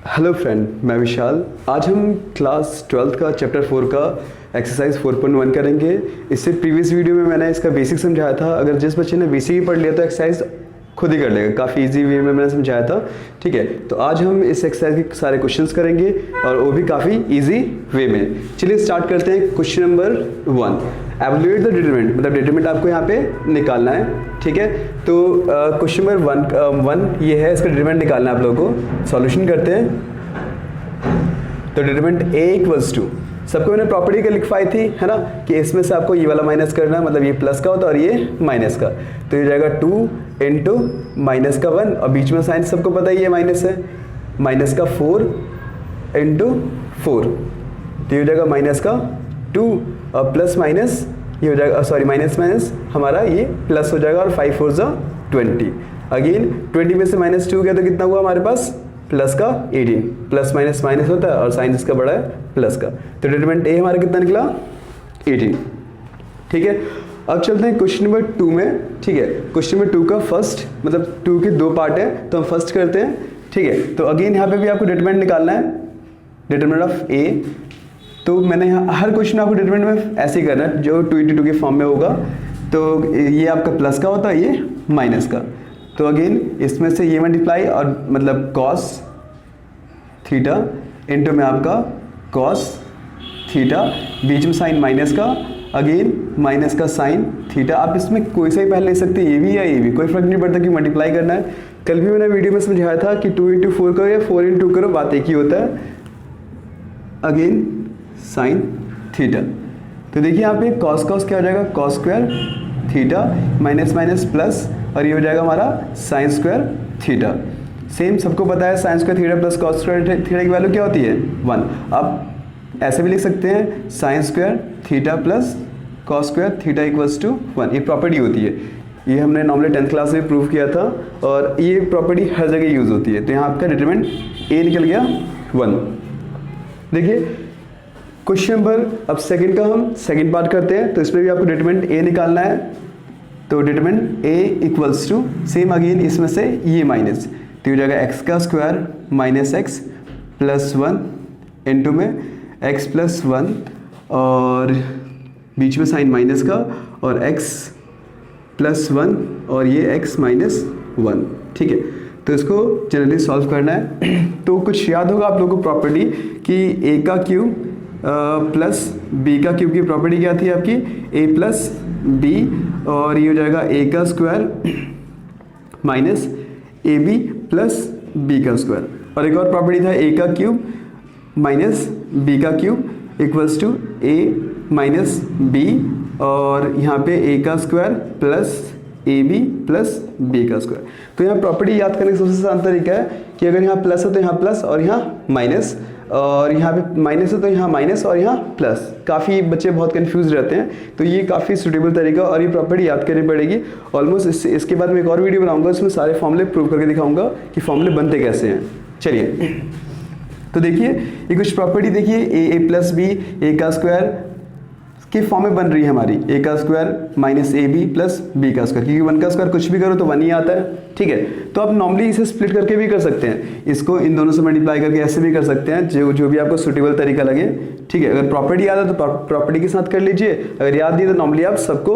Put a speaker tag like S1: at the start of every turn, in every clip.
S1: Hello friend, मैं विशाल। आज हम क्लास 12th का चैप्टर 4 का एक्सरसाइज 4.1 करेंगे। इससे प्रीवियस वीडियो में मैंने इसका बेसिक समझाया था। अगर जिस बच्चे ने बेसिक ही पढ़ लिया तो एक्सरसाइज खुद ही कर लेगा, काफ़ी इजी वे में मैंने समझाया था। ठीक है, तो आज हम इस एक्सरसाइज के सारे क्वेश्चंस करेंगे और वो भी काफ़ी इजी वे में। चलिए स्टार्ट करते हैं। क्वेश्चन नंबर 1, एवल्यूएट द डिटरमिनेंट, मतलब डिटरमिनेंट आपको यहाँ पे निकालना है। ठीक है, तो क्वेश्चन नंबर 1 ये है, इसका डिटरमिनेंट निकालना है आप लोगों को। सॉल्यूशन करते हैं। तो डिटरमिनेंट ए इक्वल्स टू, सबको मैंने प्रॉपर्टी का लिखवाई थी, है ना, कि इसमें से आपको ये वाला माइनस करना है, मतलब ये प्लस का होता है और ये माइनस का। तो ये जाएगा 2 इंटू माइनस का 1 और बीच में साइन सबको पता ही है माइनस है, माइनस का 4 इंटू 4। तो ये हो जाएगा माइनस का 2 और प्लस माइनस ये हो जाएगा, सॉरी माइनस माइनस हमारा ये प्लस हो जाएगा और 5 4 जा 20। अगेन 20 में से -2 गया तो कितना हुआ हमारे पास, प्लस का 18। प्लस माइनस माइनस होता है और साइन इसका बड़ा है प्लस का। तो डिटरमिनेंट ए हमारा कितना निकला, 18। ठीक है, अब चलते हैं क्वेश्चन नंबर 2 में। ठीक है, क्वेश्चन नंबर 2 का फर्स्ट, मतलब 2 के 2 पार्ट है तो हम फर्स्ट करते हैं। ठीक है, तो अगेन यहाँ पे भी आपको डिटरमिनेंट निकालना है, डिटरमिनेंट ऑफ ए। तो मैंने यहाँ हर क्वेश्चन आपको डिटरमिनेंट में ऐसे ही करना है जो 2 के फॉर्म में होगा। तो ये आपका प्लस का होता है, ये माइनस का। तो अगेन इसमें से ये मल्टीप्लाई और मतलब कॉस थीटा इंटू में आपका कॉस थीटा, बीच में साइन माइनस का, अगेन माइनस का साइन थीटा। आप इसमें कोई सा ही पहले ले सकते हैं, ये भी या ये भी, कोई फर्क नहीं पड़ता कि मल्टीप्लाई करना है। कल भी मैंने वीडियो में समझाया था कि 2 इंटू 4 करो या 4 इंटू करो, बात एक ही होता है। अगेन साइन थीटा, तो देखिए यहाँ पे कॉस कॉस क्या हो जाएगा, cos square theta minus minus plus और ये हो जाएगा हमारा साइन स्क्वायर थीटा। सेम सबको पता है sign square theta plus cos square theta की वैल्यू क्या होती है, 1। आप ऐसे भी लिख सकते हैं sine square theta plus cos square theta equals to 1। ये प्रॉपर्टी होती है, ये हमने नॉर्मली 10th क्लास में प्रूव किया था और ये प्रॉपर्टी हर जगह यूज होती है। तो यहाँ आपका डिटरमिनेंट ए निकल गया 1। देखिए क्वेश्चन नंबर अब सेकंड का हम सेकंड पार्ट करते हैं। तो इसमें भी आपको डिटरमिनेंट ए निकालना है। तो determinant A equals to same again इसमें से ये माइनस, तो हो जाएगा एक्स का square minus x plus 1 into में एक्स प्लस 1 और बीच में साइन माइनस का और एक्स प्लस 1 और ये एक्स माइनस 1। ठीक है, तो इसको जनरली सॉल्व करना है। तो कुछ याद होगा आप लोगों को प्रॉपर्टी कि ए का क्यूब प्लस बी का क्यूब की प्रॉपर्टी क्या थी आपकी, ए प्लस बी, और ये हो जाएगा ए का square minus A B plus B का स्क्वायर। और एक और प्रॉपर्टी था ए का क्यूब माइनस बी का cube equals to A minus B, और यहाँ पे ए का square plus A B plus B का स्क्वायर। तो यहाँ प्रॉपर्टी याद करने का सबसे आसान तरीका है कि अगर यहाँ प्लस है तो यहाँ प्लस और यहाँ माइनस, और यहाँ पे माइनस है तो यहाँ माइनस और यहाँ प्लस। काफ़ी बच्चे बहुत कंफ्यूज रहते हैं, तो ये काफ़ी सूटेबल तरीका और ये प्रॉपर्टी याद करनी पड़ेगी ऑलमोस्ट। इसके बाद मैं एक और वीडियो बनाऊंगा, उसमें सारे फॉर्मूले प्रूव करके दिखाऊंगा कि फॉर्मूले बनते कैसे हैं। चलिए तो देखिए ये कुछ प्रॉपर्टी देखिए, ए प्लस बी ए का स्क्वायर के फॉर्म में बन रही है हमारी, ए का square minus A B plus B का स्क्वायर, क्योंकि 1 का स्क्वायर कुछ भी करो तो 1 ही आता है। ठीक है, तो आप नॉर्मली इसे स्प्लिट करके भी कर सकते हैं, इसको इन दोनों से मल्टीप्लाई करके ऐसे भी कर सकते हैं, जो भी आपको सूटेबल तरीका लगे। ठीक है, अगर प्रॉपर्टी याद है तो प्रॉपर्टी के साथ कर लीजिए, अगर याद नहीं तो नॉर्मली आप सबको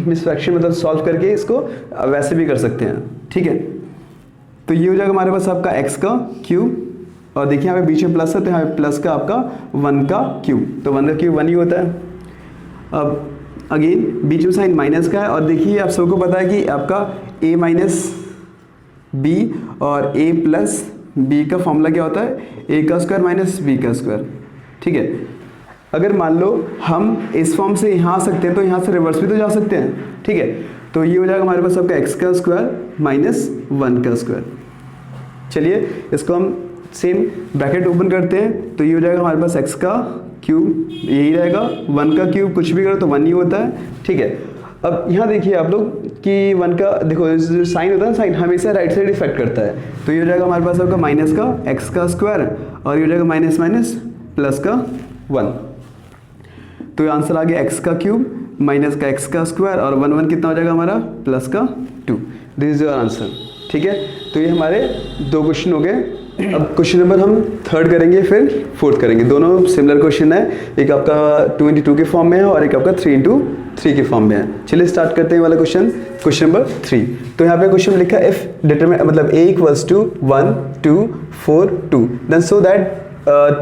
S1: मिस फ्रैक्शन मतलब सॉल्व करके इसको वैसे भी कर सकते हैं। ठीक है, तो ये हो जाएगा हमारे पास आपका एक्स का क्यूब, और देखिए यहाँ पे बीच में प्लस है तो यहाँ पे प्लस का आपका 1 का क्यूब, तो 1 का क्यूब 1 ही होता है। अब अगेन बीच में साइन माइनस का है, और देखिए आप सबको पता है कि आपका a माइनस बी और a प्लस बी का फॉर्मूला क्या होता है, a का स्क्वायर माइनस b का स्क्वायर। ठीक है, अगर मान लो हम इस फॉर्म से यहाँ आ सकते हैं तो यहाँ से रिवर्स भी तो जा सकते हैं। ठीक है, तो ये हो जाएगा हमारे पास आपका x का स्क्वायर माइनस 1 का स्क्वायर। चलिए इसको हम सेम ब्रैकेट ओपन करते हैं, तो ये हो जाएगा हमारे पास x का क्यूब, यही रहेगा, 1 का क्यूब कुछ भी करो तो 1 ही होता है। ठीक है, अब यहाँ देखिए आप लोग कि 1 का देखो जो साइन होता है ना, साइन हमेशा राइट साइड इफेक्ट करता है। तो ये हो जाएगा हमारे पास आपका माइनस का एक्स का स्क्वायर और ये हो जाएगा माइनस माइनस प्लस का 1। तो ये आंसर आ गया एक्स का क्यूब माइनस का एक्स का स्क्वायर और 1 1 कितना हो जाएगा हमारा, प्लस का 2। This is your answer. ठीक है, तो ये हमारे 2 क्वेश्चन हो गए अब क्वेश्चन नंबर हम थर्ड करेंगे फिर फोर्थ करेंगे, दोनों सिमिलर क्वेश्चन है, एक आपका 2 into 2 के फॉर्म में है और एक आपका 3 into 3 के फॉर्म में है। चलिए स्टार्ट करते हैं वाला क्वेश्चन नंबर 3। तो यहाँ पे क्वेश्चन में लिखा है इफ डिटरमिनेंट मतलब a equals to 1 2 4 2 then so that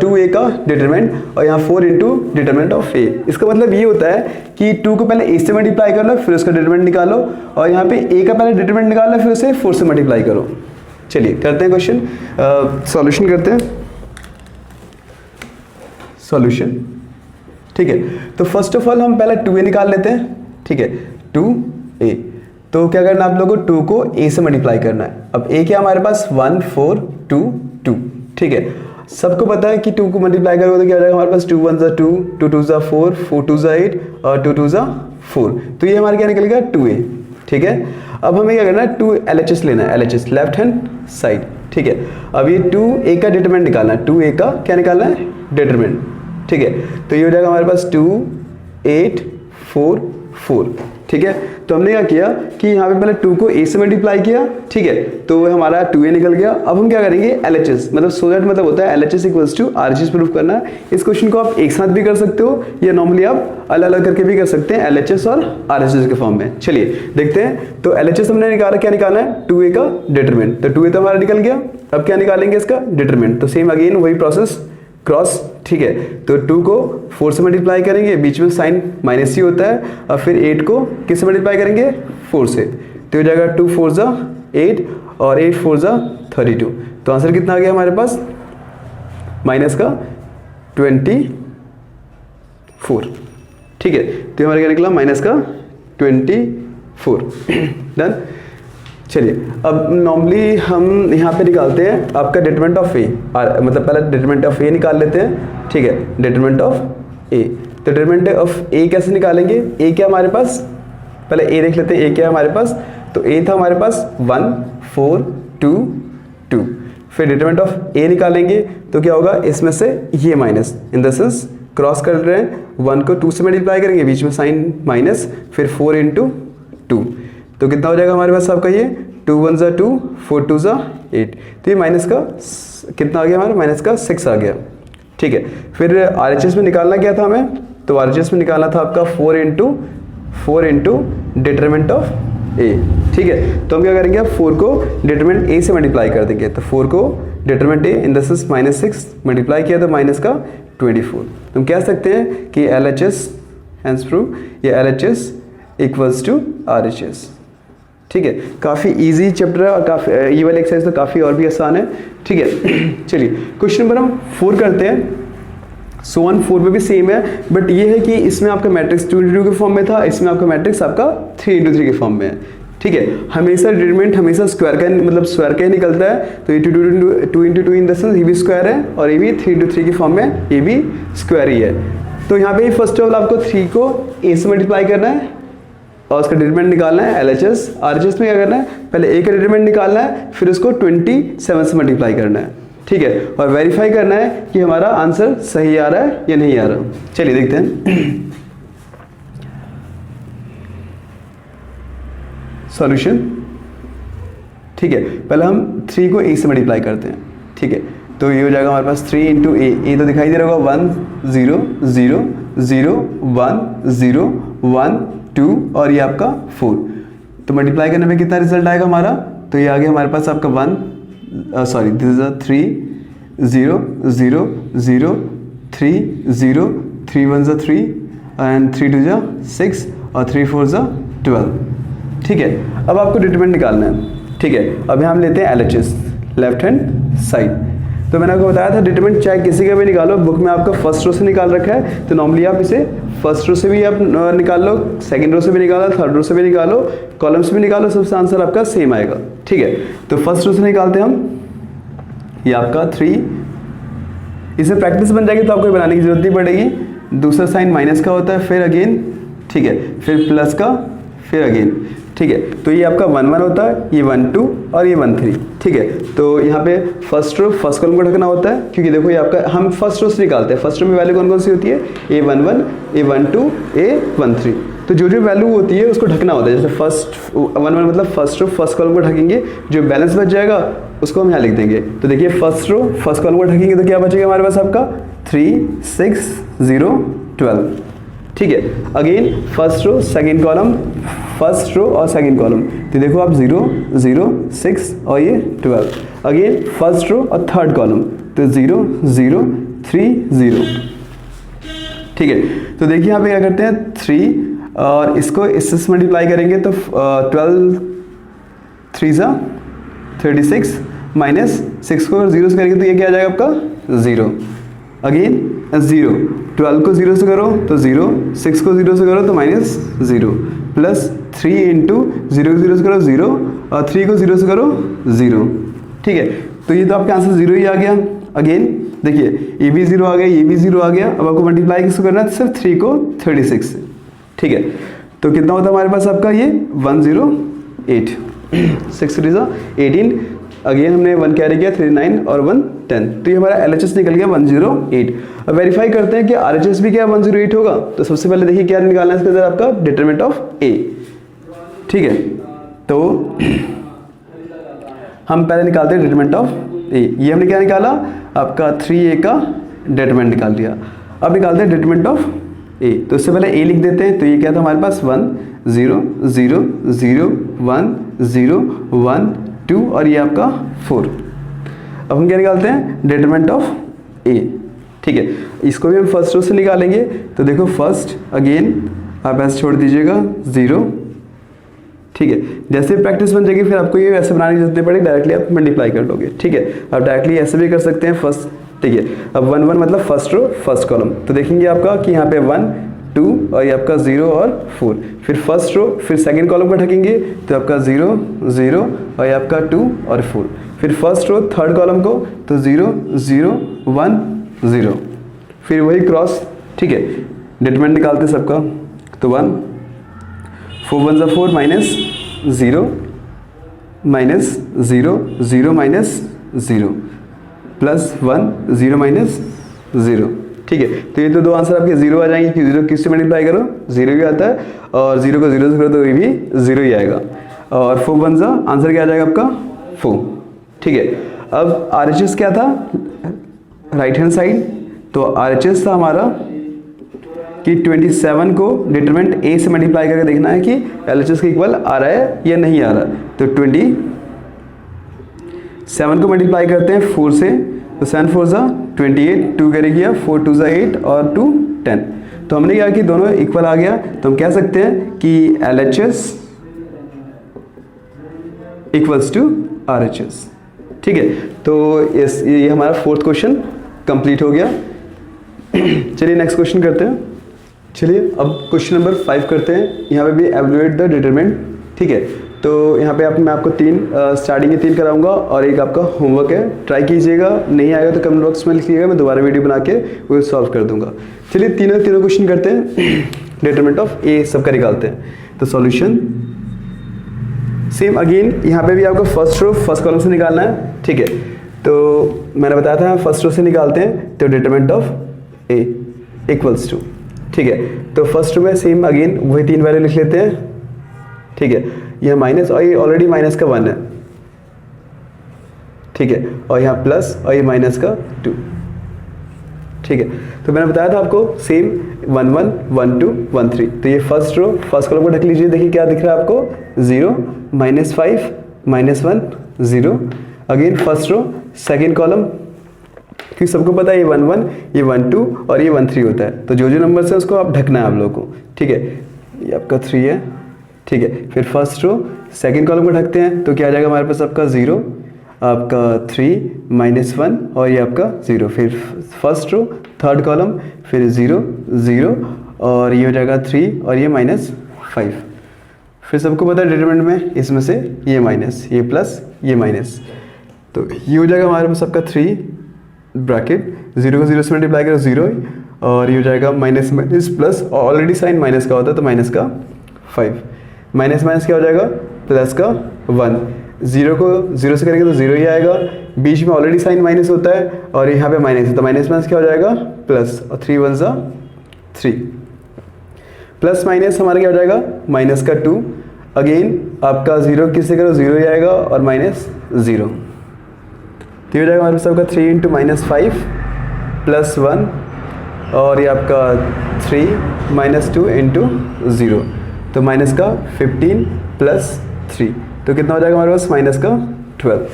S1: 2a का डिटरमिनेंट और यहाँ 4 into डिटरमिनेंट ऑफ a। इसका मतलब ये होता है कि 2 को पहले a से मल्टीप्लाई कर लो फिर उसका डिटरमिनेंट निकालो और यहाँ पे a का पहले डिटरमिनेंट निकालो फिर उसे 4 से मल्टीप्लाई करो। चलिए करते हैं क्वेश्चन सॉल्यूशन करते हैं सॉल्यूशन। ठीक है, तो फर्स्ट ऑफ ऑल हम पहले 2a निकाल लेते हैं। ठीक है, 2a तो क्या करना है आप लोगों को 2 को a से मल्टीप्लाई करना है। अब a क्या हमारे पास 1 4 2 2। ठीक है, सबको पता है कि 2 को मल्टीप्लाई करोगे तो क्या हो जाएगा हमारे पास 2 1 ज़ा 2 2 2 ज़ा 4 4 2 ज़ा 8 और 2 2 ज़ा 4। तो ये हमारे क्या निकल गया 2a। ठीक है, अब हमें क्या करना है 2 LHS लेना है, LHS लेफ्ट हैंड साइड। ठीक है, अब ये 2a का डिटरमिनेंट निकालना है, 2a का क्या निकालना है डिटरमिनेंट। ठीक है, तो ये हो जाएगा हमारे पास 2 8 4 4। ठीक है, तो हमने क्या किया कि यहाँ पे पहले 2 को a से मल्टीप्लाई किया। ठीक है, तो हमारा 2a निकल गया। अब हम क्या करेंगे LHS मतलब सो दैट मतलब होता है LHS equals to RHS proof करना है। इस क्वेश्चन को आप एक साथ भी कर सकते हो या नॉर्मली आप अलग अलग करके भी कर सकते हैं LHS और RHS के फॉर्म में। चलिए देखते हैं, तो LHS हमने निकाला, क्या निकालना है 2a का डिटरमिनेंट, तो 2a तो हमारा निकल गया। अब क्या निकालेंगे इसका डिटरमिनेंट, तो सेम अगेन वही प्रोसेस क्रॉस। ठीक है, तो 2 को 4 से मल्टीप्लाई करेंगे, बीच में साइन माइनस ही होता है, और फिर 8 को किस से मल्टीप्लाई करेंगे 4 से, तो हो जाएगा 2 4 ज़ा 8 और 8 4 ज़ा 32। तो आंसर कितना आ गया हमारे पास माइनस का 24। ठीक है, तो हमारे क्या निकला माइनस का 24। डन। चलिए अब नॉर्मली हम यहाँ पे निकालते हैं आपका डिटरमिनेंट ऑफ a, मतलब पहले डिटरमिनेंट ऑफ a निकाल लेते हैं। ठीक है, डिटरमिनेंट ऑफ a, तो डिटरमिनेंट ऑफ a कैसे निकालेंगे, a क्या हमारे पास, पहले a देख लेते हैं a क्या है हमारे पास, तो a था हमारे पास 1 4 2 2। फिर डिटरमिनेंट ऑफ a निकालेंगे तो क्या होगा, इसमें से ये minus in the sense cross कर रहे हैं, 1 को 2 से मल्टीप्लाई करेंगे, बीच में साइन माइनस, फिर 4 into 2, तो कितना हो जाएगा हमारे पास आपका ये 2 1 ज़ा 2 4 2 ज़ा 8। तो ये माइनस का कितना आ गया हमारा माइनस का 6 आ गया। ठीक है, फिर RHS में निकालना क्या था हमें, तो RHS में निकालना था आपका 4 into डिटरमिनेंट ऑफ a। ठीक है, तो हम क्या करेंगे अब 4 को डिटरमिनेंट a से मल्टीप्लाई कर देंगे, तो 4 को determinant a in the sense -6 multiply किया तो माइनस का 24। तो हम कह सकते हैं कि LHS हैंस प्रूव ये LHS इक्वल्स टू RHS। ठीक है, काफ़ी इजी चैप्टर है और काफ़ी ये वाली एक्सरसाइज तो काफ़ी और भी आसान है। ठीक है, चलिए क्वेश्चन नंबर हम 4 करते हैं। सो 1 4 में भी सेम है, बट ये है कि इसमें आपका मैट्रिक्स 2 into 2 के फॉर्म में था, इसमें आपका मैट्रिक्स आपका 3 into 3 के फॉर्म में है। ठीक है, हमेशा डिटरमिनेंट हमेशा स्क्वायर का मतलब स्क्वायर का ही निकलता है, तो ये 2 into 2 इन द सेंस ये भी स्क्वायर है और ये भी 3 into 3 के फॉर्म में ये भी स्क्वायर ही है। तो यहाँ पे फर्स्ट ऑफ ऑल आपको 3 को a से मल्टीप्लाई करना है और उसका डिटरमिनेंट निकालना है। LHS RHS में क्या करना है, पहले a का डिटरमिनेंट निकालना है, फिर उसको 27 से मल्टीप्लाई करना है। ठीक है, और वेरीफाई करना है कि हमारा आंसर सही आ रहा है या नहीं आ रहा। चलिए देखते हैं सॉल्यूशन। ठीक है, पहले हम 3 को a से मल्टीप्लाई करते हैं। ठीक है, तो ये हो जाएगा हमारे पास 3 into a, a तो दिखाई दे रहा होगा 1 0 0 0 1 0 1 2 और ये आपका 4, तो मल्टीप्लाई करने में कितना रिजल्ट आएगा हमारा, तो ये आ गया हमारे पास आपका 1 सॉरी दिस इज 3 0 0 0 3 0 3 1 ज़ा 3 एंड 3 2 ज़ा 6 और 3 4 ज़ा 12। ठीक है, अब आपको डिटरमिनेंट निकालना है। ठीक है, अब यहाँ हम लेते हैं LHS लेफ्ट हैंड साइड। तो मैंने आपको बताया था डिटरमिनेंट चाहे किसी का भी निकालो, बुक में आपका फर्स्ट रो से निकाल रखा है, तो नॉर्मली आप इसे फर्स्ट रो से भी आप निकाल लो, सेकंड रो से भी निकालो, थर्ड रो से भी निकालो, कॉलम से भी निकालो, सबसे आंसर आपका सेम आएगा। ठीक है, तो फर्स्ट रो से निकालते हैं हम, ये आपका 3, इसे प्रैक्टिस बन जाएगी तो आपको बनाने की जरूरत नहीं पड़ेगी। दूसरा साइन माइनस का होता है, फिर अगेन, ठीक है, फिर प्लस का, फिर अगेन, ठीक है। तो ये आपका 1 1 होता है, ये 1 2 और ये 1 3, ठीक है। तो यहाँ पे फर्स्ट रो फर्स्ट कॉलम को ढकना होता है, क्योंकि देखो ये आपका हम फर्स्ट रो से निकालते हैं। फर्स्ट रो में वैल्यू कौन कौन सी होती है, A11, A12, A13। तो जो जो वैल्यू होती है उसको ढकना होता है। जैसे फर्स्ट 1 1 मतलब फर्स्ट रो फर्स्ट कॉलम को ढकेंगे, जो बैलेंस बच जाएगा उसको हम यहाँ लिख देंगे। तो देखिए फर्स्ट रो फर्स्ट कॉलम को ढकेंगे तो क्या बचेगा हमारे पास आपका 3 6 0 12, ठीक है। Again first row second column, first row और सेकंड कॉलम, तो देखो आप 0 0 6 और ये 12। अगेन फर्स्ट रो और थर्ड कॉलम, तो 0 0 3 0, ठीक है। तो देखिए यहाँ पे क्या करते हैं 3 और इसको इससे मल्टीप्लाई करेंगे तो 12 3 सा 36 माइनस 6 को 0 से करेंगे तो ये क्या आ जाएगा आपका 0। अगेन 0, 12 को 0 से करो तो 0, 6 को 0 से करो तो माइनस 0, प्लस 3 इंटू 0 को 0 से करो 0 और 3 को 0 से करो 0, ठीक है। तो ये तो आपका आंसर 0 ही आ गया। अगेन देखिए ये भी 0 आ गया, ये भी 0 आ गया। अब आपको मल्टीप्लाई किसको करना है, सिर्फ 3 को 36 से, ठीक है। तो कितना होता है हमारे पास आपका ये 108, 6 3 18। अगेन हमने 1 कैरी किया, 3 9 और 1 10, तो ये हमारा LHS निकल गया 108। अब वेरीफाई करते हैं कि RHS भी क्या 108 होगा। तो सबसे पहले देखिए क्या निकालना है इसके अंदर आपका डिटरमिनेंट ऑफ A, ठीक है। तो हम पहले निकालते हैं डिटरमिनेंट ऑफ A। ये हमने क्या निकाला आपका 3A का डिटरमिनेंट निकाल लिया। अब निकालते हैं डिटरमिनेंट ऑफ A। तो इससे पहले A लिख देते हैं। तो ये क्या था हमारे पास 1 0 0 0 1 0 1 2 और ये आपका 4। अब हम क्या निकालते हैं डिटरमिनेंट ऑफ A, ठीक है। इसको भी हम फर्स्ट रो से निकालेंगे। तो देखो फर्स्ट अगेन आप ऐसे छोड़ दीजिएगा 0, ठीक है। जैसे प्रैक्टिस बन जाएगी फिर आपको ये ऐसे बनाने की जरूरत नहीं पड़ेगी, डायरेक्टली आप मल्टीप्लाई कर लोगे, ठीक है। आप डायरेक्टली ऐसे भी कर सकते हैं फर्स्ट, ठीक है। अब 1 1 मतलब फर्स्ट रो फर्स्ट कॉलम, तो देखेंगे आपका कि यहाँ पे 1 2 और ये आपका 0 और 4। फिर फर्स्ट रो फिर सेकंड कॉलम को ढकेंगे तो आपका 0 0 और ये आपका 2 और 4। फिर फर्स्ट रो थर्ड कॉलम को तो 0 0 1 0, फिर वही क्रॉस, ठीक है। डिटरमिनेंट निकालते सबका, तो 1 4 1 4 minus 0 minus 0 0 minus 0 plus 1 0 minus 0, ठीक है। तो ये तो दो आंसर आपके 0 आ जाएंगे, क्योंकि 0 किससे मल्टीप्लाई करो 0 ही आता है, और 0 को 0 से करो तो ये भी 0 ही आएगा। और 4 1 सा आंसर क्या आ जाएगा आपका 4, ठीक है। अब RHS क्या था राइट हैंड साइड, तो RHS था हमारा कि 27 को डिटरमिनेंट A से मल्टीप्लाई करके देखना है कि LHS के इक्वल आ रहा है या नहीं आ रहा। तो 27 को मल्टीप्लाई करते हैं 4 से, तो 7 4 सा 28, 2 कैरी किया, 4 2 सा 8 और 2 10। तो हमने क्या कि दोनों इक्वल आ गया, तो हम कह सकते हैं कि LHS इक्वल्स टू RHS, ठीक है। तो ये हमारा फोर्थ क्वेश्चन कंप्लीट हो गया। चलिए नेक्स्ट क्वेश्चन करते हैं। चलिए अब क्वेश्चन नंबर 5 करते हैं। यहाँ पे भी एवलुएट द डिटरमिनेंट, ठीक है। तो यहाँ पे मैं आपको 3 स्टार्टिंग के 3 कराऊंगा और एक आपका होमवर्क है, ट्राई कीजिएगा। नहीं आएगा तो कमेंट बॉक्स में लिखिएगा, मैं दोबारा वीडियो बना के वो सॉल्व कर दूंगा। चलिए तीनों क्वेश्चन करते हैं। डिटरमिनेंट ऑफ A सबका निकालते हैं। तो सॉल्यूशन सेम अगेन यहाँ पे भी आपको फर्स्ट रो फर्स्ट कॉलम से निकालना है, ठीक है। तो मैंने बताया था फर्स्ट रो से निकालते हैं, तो determinant of A equals to, ठीक है। तो फर्स्ट रो में सेम अगेन वही 3 वैल्यू लिख लेते हैं, ठीक है। यह माइनस और ये ऑलरेडी माइनस का 1 है, ठीक है, और यहाँ प्लस और ये माइनस का 2, ठीक है। तो मैंने बताया था आपको सेम 1 1 1 2 1 3। तो ये फर्स्ट रो फर्स्ट कॉलम को ढक लीजिए, देखिए क्या दिख रहा है आपको 0 -5 -1 0। Again first row second column, क्योंकि सबको पता है ये 1 1 ये 1 2 और ये 1 3 होता है। तो जो जो नंबर है उसको आप ढकना है आप लोगों को, ठीक है। ये आपका 3 है, ठीक है। फिर फर्स्ट रो सेकंड कॉलम को ढकते हैं, तो क्या आ जाएगा हमारे पास आपका 0 आपका 3 -1 और ये आपका 0। फिर फर्स्ट रो थर्ड कॉलम फिर 0 0 और ये हो जाएगा 3 और ये -5। फिर सबको पता है डिटरमिनेंट में इसमें से ये माइनस ये प्लस ये माइनस, तो ये हो जाएगा हमारे पास आपका 3 ब्रैकेट 0 को 0 से मल्टीप्लाई करो 0 और ये हो जाएगा minus minus plus, already sign minus का होता है तो माइनस का 5। माइनस माइनस क्या हो जाएगा, प्लस का 1, 0 को 0 से करेंगे तो 0 ही आएगा, बीच में ऑलरेडी साइन माइनस होता है और यहाँ पे माइनस है तो माइनस माइनस क्या हो जाएगा, प्लस, और 3 1 सा 3, प्लस माइनस हमारा क्या हो जाएगा, माइनस का 2, अगेन आपका 0 किससे करो 0 ही आएगा और माइनस 0, तो हो जाएगा हमारे पास आपका 3 इंटू माइनस 5 प्लस 1 और ये आपका 3 माइनस 2 इंटू 0, तो माइनस का 15 प्लस 3, तो कितना हो जाएगा हमारे पास, माइनस का 12।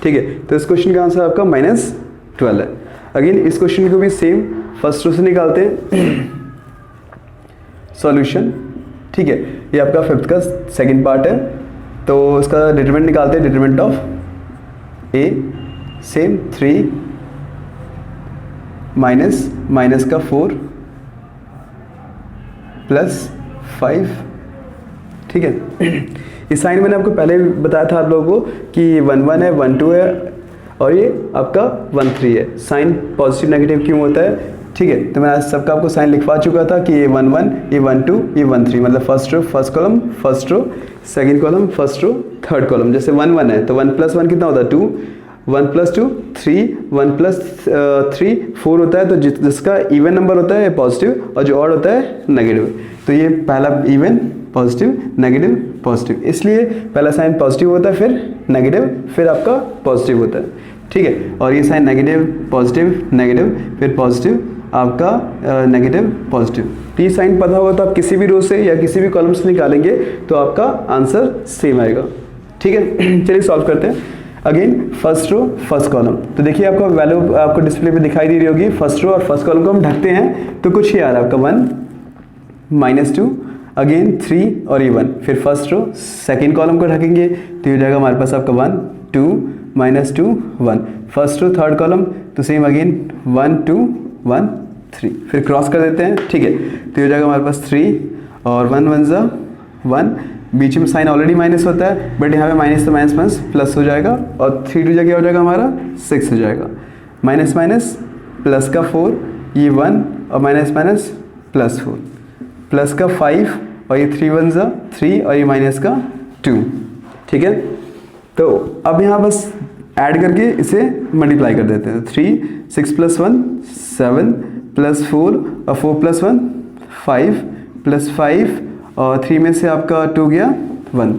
S1: ठीक है, तो इस क्वेश्चन का आंसर आपका माइनस 12 है। अगेन इस क्वेश्चन को भी सेम फर्स्ट रो से निकालते हैं सॉल्यूशन। ठीक है, ये आपका 5th का सेकंड पार्ट है, तो इसका डिटरमिनेंट निकालते हैं, determinant of A same 3 minus का 4 प्लस 5। ठीक है, इस साइन मैंने आपको पहले भी बताया था आप लोगों को कि 1 1 है, 1 2 है और ये आपका 1 3 है। साइन पॉजिटिव नेगेटिव क्यों होता है, ठीक है, तो मैं आज सबका आपको साइन लिखवा चुका था कि ये 1 1, ये 1 2, ये 1 3, मतलब first row first column, first row second column, first row third column. जैसे 1 1 है तो 1 प्लस 1 कितना होता है 2, 1 प्लस 2 3, 1 प्लस 3 4 होता है, तो जिसका इवन नंबर होता है पॉजिटिव और जो ऑड होता है नेगेटिव, तो ये पहला इवन पॉजिटिव नेगेटिव पॉजिटिव, इसलिए पहला साइन पॉजिटिव होता है फिर नेगेटिव फिर आपका पॉजिटिव होता है। ठीक है, और ये साइन नेगेटिव नेगेटिव फिर पॉजिटिव आपका नेगेटिव पॉजिटिव। तो ये साइन पता होगा तो आप किसी भी रो से या किसी भी कॉलम से निकालेंगे तो आपका आंसर सेम आएगा। ठीक है, चलिए सॉल्व करते हैं। Again first row first column, तो देखिए आपका वैल्यू आपको डिस्प्ले पे दिखाई दे रही होगी। फर्स्ट रो और फर्स्ट कॉलम को हम ढकते हैं तो कुछ ही आ रहा है आपका 1 माइनस 2, अगेन 3 और ये 1, फिर फर्स्ट रो सेकेंड कॉलम को ढकेंगे तो ये हो जाएगा हमारे पास आपका 1 2 minus 2 1, first row third column तो सेम अगेन 1 2 1 3, फिर क्रॉस कर देते हैं। ठीक है, तो ये हो जाएगा हमारे पास 3 और 1 1 ज़ा 1, बीच में साइन ऑलरेडी माइनस होता है बट यहाँ पे माइनस तो माइनस माइनस प्लस हो जाएगा और 3 2 क्या हो जाएगा हमारा 6 हो जाएगा, माइनस माइनस प्लस का 4, ये 1 और माइनस माइनस प्लस 4, प्लस का 5 और ये 3 1 ज़ा 3 और ये माइनस का 2। ठीक है, तो अब यहाँ बस ऐड करके इसे मल्टीप्लाई कर देते हैं। 3 6 प्लस 1 7 प्लस 4 और 4 प्लस 1 5 प्लस 5 और 3 में से आपका 2 गया 1।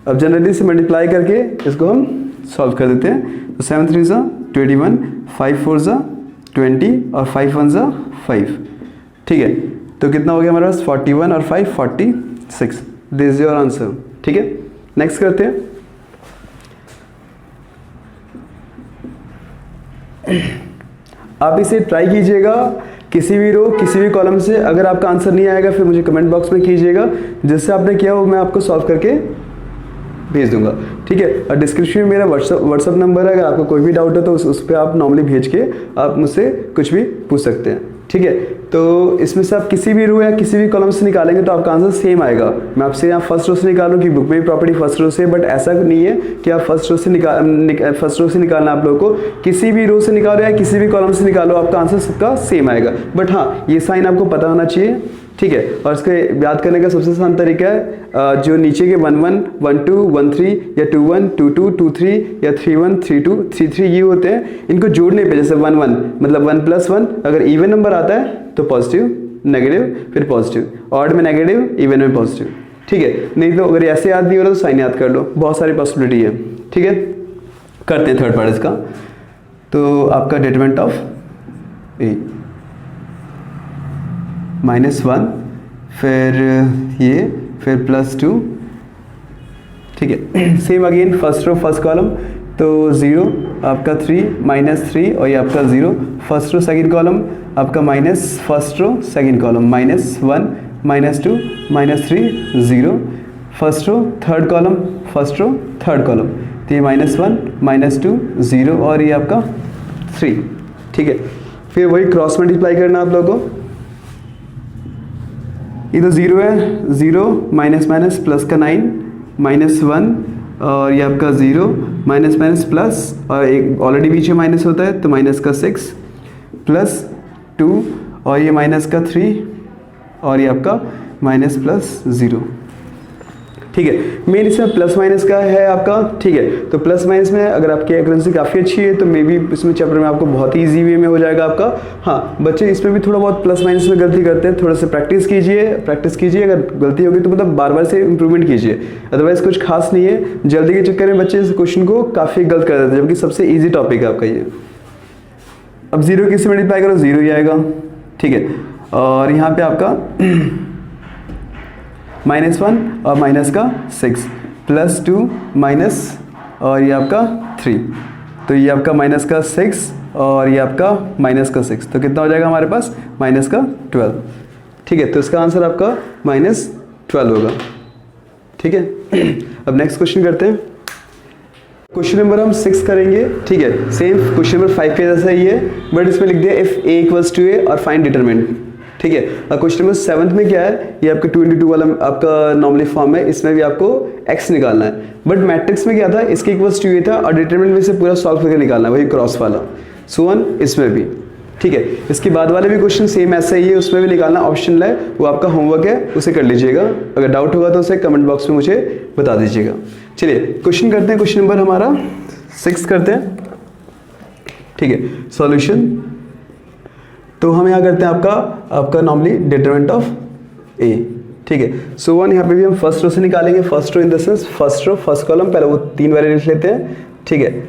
S1: अब जनरली से मल्टीप्लाई करके इसको हम सॉल्व कर देते हैं। तो 7 3 ज़ा 21, 5 4 ज़ा 20 और 5 1 ज़ा 5। ठीक है, तो कितना हो गया हमारे पास 41 और 5 46। This is your answer. ठीक है, नेक्स्ट करते हैं। आप इसे ट्राई कीजिएगा किसी भी रो किसी भी कॉलम से। अगर आपका आंसर नहीं आएगा फिर मुझे कमेंट बॉक्स में कीजिएगा, जिससे आपने किया वो मैं आपको सॉल्व करके भेज दूंगा। ठीक है, और डिस्क्रिप्शन में मेरा व्हाट्सअप नंबर है, अगर आपको कोई भी डाउट हो तो उस पर आप नॉर्मली भेज के आप मुझसे कुछ भी पूछ सकते हैं। ठीक है, तो इसमें से आप किसी भी रो या किसी भी कॉलम से निकालेंगे तो आपका आंसर सेम आएगा। मैं आपसे यहाँ फर्स्ट रो से निकालूँ कि बुक में भी प्रॉपर्टी फर्स्ट रो से, बट ऐसा नहीं है कि आप फर्स्ट रो से निकालना आप लोगों को। किसी भी रो से निकालो या किसी भी कॉलम से निकालो आपका आंसर सबका सेम आएगा। बट हाँ, ये साइन आपको पता होना चाहिए। ठीक है, और इसके याद करने का सबसे आसान तरीका है जो नीचे के 1 1 1 2 1 3 या 2 1 2 2 2 3 या 3 1 3 2 3 3 ये होते हैं, इनको जोड़ने पे जैसे 1 1 मतलब 1 प्लस 1, अगर इवन नंबर आता है तो पॉजिटिव नेगेटिव फिर पॉजिटिव, ऑड में नेगेटिव इवन में पॉजिटिव। ठीक है, नहीं तो अगर ऐसे याद नहीं हो रहा तो साइन याद कर लो, बहुत सारी पॉसिबिलिटी है। ठीक है, करते हैं थर्ड पार्ट इसका। तो आपका डिटरमिनेंट ऑफ ए -1 फिर ये फिर +2। ठीक है, same again first row first column तो 0 आपका 3 -3 और ये आपका 0। फर्स्ट रो सेकंड कॉलम आपका minus first row second column -1 -2 -3 0। First row third column first row third column तो ये -1 -2 0 और ये आपका 3। ठीक है, फिर वही क्रॉस मल्टीप्लाई करना आप लोगों को। ये तो 0 है, 0 माइनस माइनस प्लस का 9 -1 और ये आपका 0 माइनस माइनस प्लस और एक ऑलरेडी बीच में माइनस होता है तो माइनस का 6 +2 और ये माइनस का 3 और ये आपका माइनस +0। ठीक है। मेन इसमें प्लस माइनस का है आपका, ठीक है। तो प्लस माइनस में अगर आपकी एक्यूरेंसी काफ़ी अच्छी है तो मे बी इसमें चैप्टर में आपको बहुत ही ईजी वे में हो जाएगा आपका। हाँ, बच्चे इसमें भी थोड़ा बहुत प्लस माइनस में गलती करते हैं, थोड़ा सा प्रैक्टिस कीजिए। अगर गलती होगी तो मतलब बार बार से इंप्रूवमेंट कीजिए, अदरवाइज कुछ खास नहीं है। जल्दी के चक्कर में बच्चे इस क्वेश्चन को काफ़ी गलत कर देते हैं, जबकि सबसे ईजी टॉपिक है आपका ये। अब जीरो किससे मल्टीप्लाई करो, जीरो ही आएगा, ठीक है। और यहाँ पे आपका -1 और माइनस का 6 +2 माइनस और ये आपका 3, तो ये आपका माइनस का 6 और ये आपका माइनस का 6, तो कितना हो जाएगा हमारे पास माइनस का 12, ठीक है। तो इसका आंसर आपका -12 होगा, ठीक है। अब नेक्स्ट क्वेश्चन करते हैं। क्वेश्चन नंबर हम 6 करेंगे, ठीक है। सेम क्वेश्चन नंबर 5 के जैसा ही है, बट इसमें लिख दिया इफ a = a और फाइंड डिटरमिनेंट, ठीक है। और क्वेश्चन नंबर 7 में क्या है, ये आपका 2 × 2 वाला आपका नॉर्मली फॉर्म है, इसमें भी आपको x निकालना है। बट मैट्रिक्स में क्या था, इसके = a था और डिटरमिनेंट में से पूरा सॉल्व करके निकालना है, वही क्रॉस वाला। सो वन इसमें भी, ठीक है। इसके बाद वाले भी क्वेश्चन सेम ऐसा ही है, उसमें भी निकालना ऑप्शनल है, वो आपका होमवर्क है, उसे कर लीजिएगा। अगर डाउट होगा तो उसे कमेंट बॉक्स में मुझे बता दीजिएगा। चलिए क्वेश्चन करते हैं, क्वेश्चन नंबर हमारा 6 करते हैं, ठीक है। सॉल्यूशन, तो हम यहाँ करते हैं आपका नॉर्मली डिटरमिनेंट ऑफ a, ठीक है। सो वन यहाँ पे भी हम फर्स्ट रो से निकालेंगे, first row in the sense first row first column, पहले वो 3 वैल्यू लिख लेते हैं, ठीक है।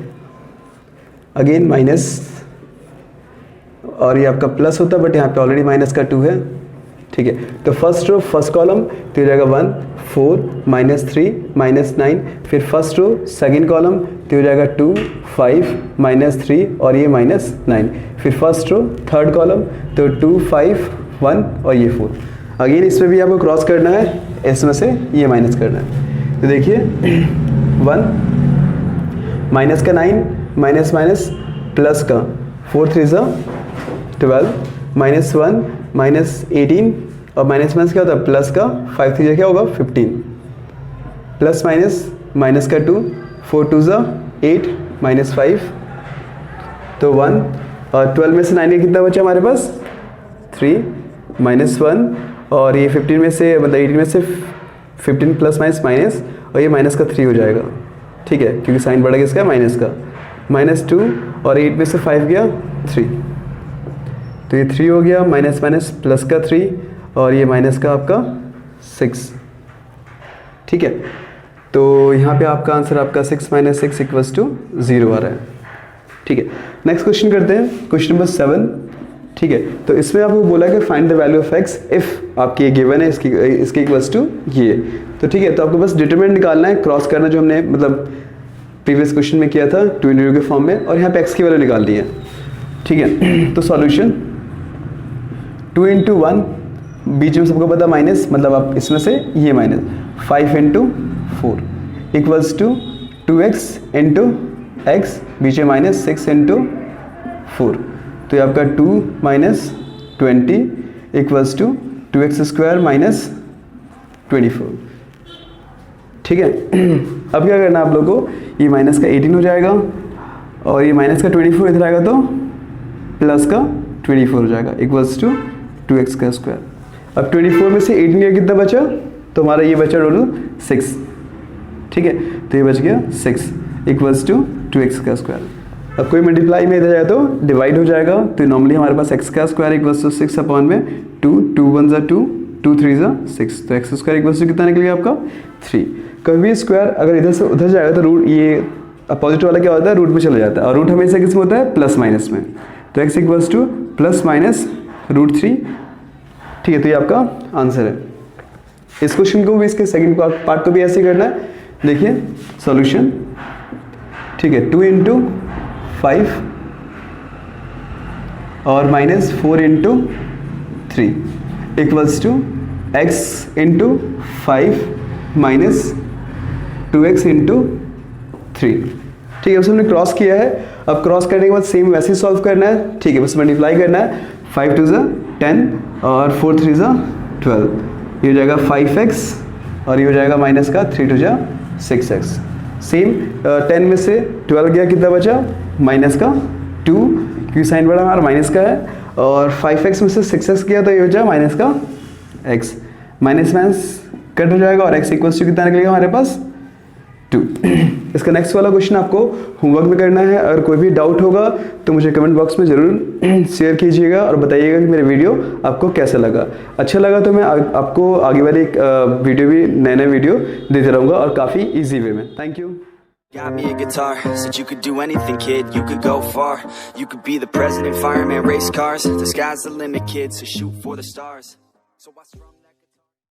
S1: अगेन माइनस और ये आपका प्लस होता है, बट यहाँ पे ऑलरेडी माइनस का 2 है, ठीक है। तो फर्स्ट रो फर्स्ट कॉलम तो हो जाएगा 1 4 -3 -9, फिर फर्स्ट रो सेकंड कॉलम तो हो जाएगा 2 5 -3 और ये -9, फिर फर्स्ट रो थर्ड कॉलम तो 2 5 1 और ये 4। अगेन इसमें भी आपको क्रॉस करना है, इसमें से ये माइनस करना है। तो देखिए 1 माइनस का 9 माइनस माइनस प्लस का 4 3 12 -1 -18 और माइनस माइनस क्या होता है प्लस का 5 3 क्या होगा 15 प्लस माइनस माइनस का 2 4 2 8 -5 तो 1 और 12 में से 9 कितना बचा हमारे पास 3 -1 और ये 15 में से मतलब 18 में से 15 प्लस माइनस माइनस और ये माइनस का 3 हो जाएगा, ठीक है, क्योंकि साइन बढ़ा गया इसका माइनस का -2 और 8 में से 5 गया 3, तो ये 3 हो गया माइनस माइनस प्लस का 3 और ये माइनस का आपका 6, ठीक है। तो यहाँ पे आपका आंसर आपका 6 - 6 = 0 आ रहा है, ठीक है। नेक्स्ट क्वेश्चन करते हैं, क्वेश्चन नंबर 7, ठीक है। तो इसमें आपको बोला कि find the value of x if आपकी ये गिवन है, इसके इक्वल्स टू ये, तो ठीक है। तो आपको बस डिटरमिनेंट निकालना है, क्रॉस करना जो हमने मतलब प्रीवियस क्वेश्चन में किया था 2 × 2 के फॉर्म में, और यहाँ पे x की वैल्यू निकाल दी है, ठीक है। तो सॉल्यूशन 2 × 1 बीच में सबको पता माइनस, मतलब आप इसमें से ये minus 5 × 4 equals to 2x × x बीच में माइनस 6 × 4, तो ये आपका 2 - 20 इक्वल्स टू 2x² - 24, ठीक है। अब क्या करना है आप लोगों को, ये माइनस का 18 हो जाएगा और ये माइनस का 24 इधर आएगा तो प्लस का 24 हो जाएगा इक्वल्स टू 2x²। अब 24 में से 18 का कितना बचा, तो हमारा ये बचा टोटल 6, ठीक है। तो ये बच गया 6 इक्वल्स टू 2x²। अब कोई मल्टीप्लाई में इधर जाए तो डिवाइड हो जाएगा, तो नॉर्मली हमारे पास x² इक्वल्स टू 6 अपॉन में 2 2 1 2 2 3 6, तो x² इक्वल्स टू कितना निकलेगा आपका 3। कभी भी स्क्वायर अगर इधर से उधर जाएगा तो रूट, ये अपोजिट वाला क्या होता है रूट में चला जाता है, और रूट हमेशा किस में होता है प्लस माइनस में, तो x इक्वल्स टू +- √3, ठीक है। तो ये आपका आंसर है। इस क्वेश्चन को भी इसके सेकंड पार्ट को भी ऐसे करना है, देखिए सॉल्यूशन, ठीक है। 2 × 5 और -4 × 3 इक्वल्स टू x × 5 - 2x × 3, ठीक है। बस हमने क्रॉस किया है, अब क्रॉस करने के बाद सेम वैसे ही सॉल्व करना है, ठीक है। बस मल्टीप्लाई करना है, 5 2 10 और 4 3 12, ये हो जाएगा 5x और ये हो जाएगा माइनस का 3 2 6x। सेम 10 में से 12 गया, कितना बचा माइनस का 2, क्योंकि साइन बड़ा हमारा माइनस का है, और 5x में से 6x गया तो ये हो जाए माइनस का x, माइनस माइनस कट हो जाएगा और x इक्वल्स टू कितना निकलेगा हमारे पास 2। इसका नेक्स्ट वाला क्वेश्चन आपको होमवर्क में करना है। अगर कोई भी डाउट होगा तो मुझे कमेंट बॉक्स में ज़रूर शेयर कीजिएगा और बताइएगा कि मेरा वीडियो आपको कैसा लगा। अच्छा लगा तो मैं आपको आगे वाली एक वीडियो भी नए वीडियो देते रहूँगा और काफ़ी ईजी वे में। Thank you.
S2: Got me a guitar, said you could do anything, kid, you could go far. You could be the president, fireman, race cars. The sky's the limit, kid, so shoot for the stars. So I strum